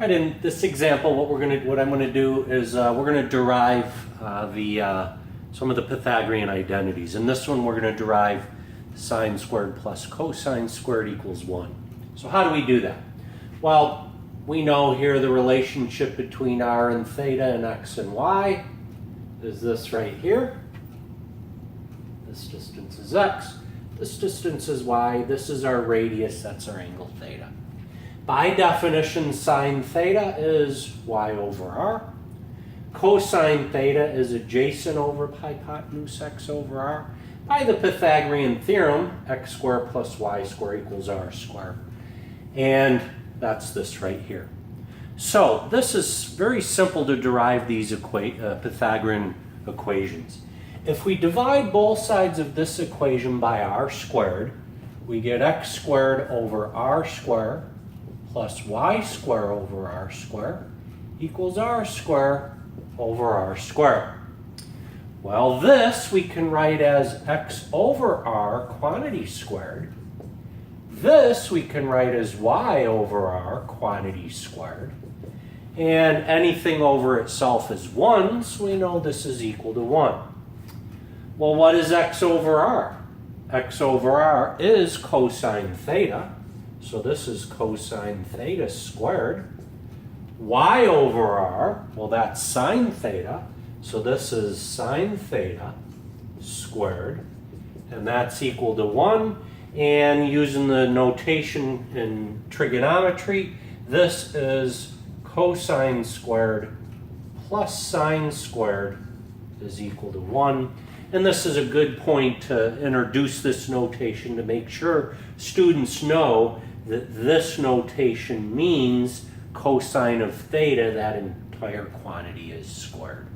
All right, in this example, what I'm gonna do is we're gonna derive some of the Pythagorean identities. In this one, we're gonna derive sine squared plus cosine squared equals 1. So how do we do that? Well, we know here the relationship between r and theta and x and y is this right here. This distance is x, this distance is y, this is our radius, that's our angle theta. By definition, sine theta is y over r. Cosine theta is adjacent over hypotenuse x over r. By the Pythagorean theorem, x squared plus y squared equals r squared. And that's this right here. So this is very simple to derive these Pythagorean equations. If we divide both sides of this equation by r squared, we get x squared over r squared plus y squared over r squared equals r squared over r squared. Well, this we can write as x over r quantity squared. This we can write as y over r quantity squared. And anything over itself is 1, so we know this is equal to 1. Well, what is x over r? X over r is cosine theta. So this is cosine theta squared. Y over r, well, that's sine theta. So this is sine theta squared. And that's equal to 1. And using the notation in trigonometry, this is cosine squared plus sine squared is equal to 1. And this is a good point to introduce this notation to make sure students know that this notation means cosine of theta, that entire quantity is squared.